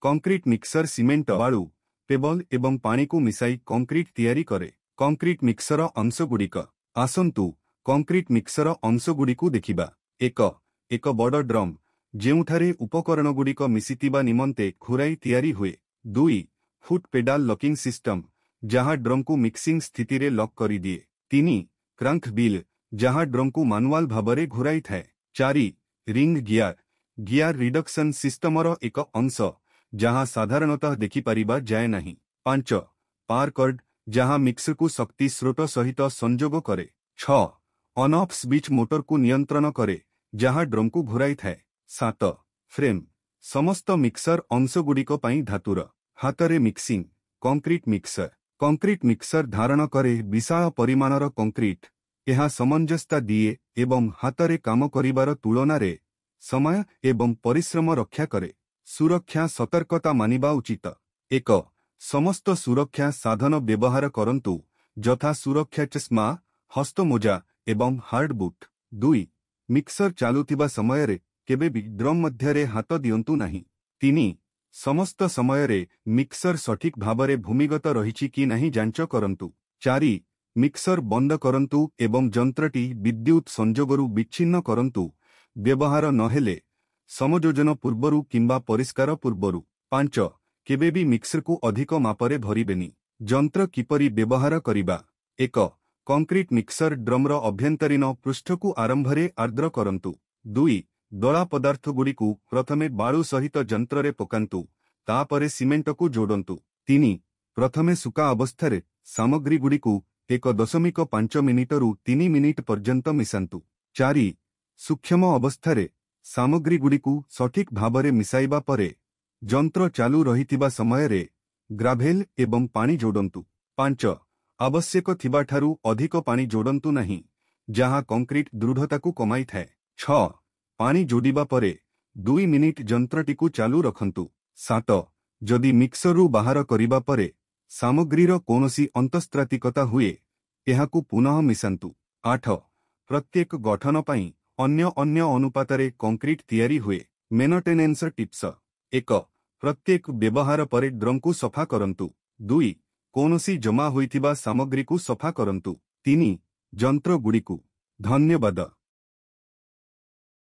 Concrete mixer cement बालू payable एवं पानी को मिसाई कंक्रीट तैयारी करे। कंक्रीट मिक्सर अंशगुड़िक आसंतु कंक्रीट मिक्सर अंशगुड़िकु देखिबा। एक बड़ ड्रम जेउठारे उपकरणगुड़िक मिसितिबा निमंते घुराई तैयारी हुए। 2 फुट पेडाल लॉकिंग सिस्टम जहाँ ड्रम को मिक्सिंग स्थिति रे लॉक करी दिए। 3 क्रैंक व्हील जहाँ ड्रम को मैनुअल भाबरे घुराई थाए। 4 रिंग गियर रिडक्शन सिस्टमर एक अंश जहाँ साधारणतः देखिपारिबा जाए नहीं। 5 पावर कॉर्ड जहाँ मिक्सर को शक्ति स्रोत सहित संजोग करे। 6 ऑन ऑफ स्विच मोटर को नियंत्रण करे जहाँ ड्रम को घुराई थाए। 7 फ्रेम समस्त मिक्सर अंशगुड़िक पई धातुर हाथरे मिक्सिंग कंक्रीट मिक्सर धारण करे विशाल परिमाणर कंक्रीट। यह समंजसता दिए एवं हाथरे काम करिबार तुलना रे समय एवं परिश्रम रक्षा करे। सुरक्षा सतर्कता मानिबा उचित। 1 समस्त सुरक्षा साधन व्यवहार करंतु यथा सुरक्षा चश्मा हस्तमोजा एवं हार्ड बुट। 2 मिक्सर चालुथिबा समय रे केबे भी ड्रम मध्यरे हाथ दियंतु नहीं। 3 समस्त समय रे मिक्सर सठिक भावरे भूमिगत रहिछि कि नहीं जांच करंतु। 4 मिक्सर बंद करंतु एवं यंत्रटी विद्युत संजोगरु विच्छिन्न करंतु व्यवहार नहेले समयोजन पूर्वरु किंबा परिष्कार पूर्वरु। 5 केबे भी मिक्सर को अधिक मापरे भरिबेनी। यंत्र किपरि व्यवहार करिबा। 1 कंक्रीट मिक्सर ड्रमर अभ्यंतरीण पृष्ठ को आरंभरे आर्द्र करंतु। 2 दला पदार्थ गुड़िकु प्रथमे बालू सहित यंत्र रे पकांतु तापरे सीमेंट को जोड़ंतु। 3 प्रथमे सुका अवस्थारे सामग्री गुड़िकु 1.5 मिनिट रु 3 मिनिट पर्यंत मिसांतु। 4 सूक्ष्म अवस्थारे सामग्री गुड़िकु सठिक भावरे मिसाइबा परे यंत्र चालू रहितिबा समयरे ग्राभेल एवं पानी जोड़ंतु। 5 आवश्यक थिबाठारु अधिक पानी जोड़ंतु नहीं जहाँ कंक्रीट दृढ़ता को कमाई थाए। 6 पानी जोड़िबा परे 2 मिनिट यंत्रटिकु चालू रखंतु। 7 जदि मिक्सरु बाहर करिबा परे सामग्रीर कोनोसी अंतस्त्रातिकता हुए एहाकु पुनः मिसांतु। 8 प्रत्येक गठन पई अन्य अनुपातरे कंक्रीट तैयारी हुए। Maintenance tips. 1 प्रत्येक व्यवहार परे ड्रम को सफा करंतु। 2 कोनोसी जमा होइथिबा सामग्री को सफा करंतु। 3 यंत्र गुड़िकु। धन्यवाद।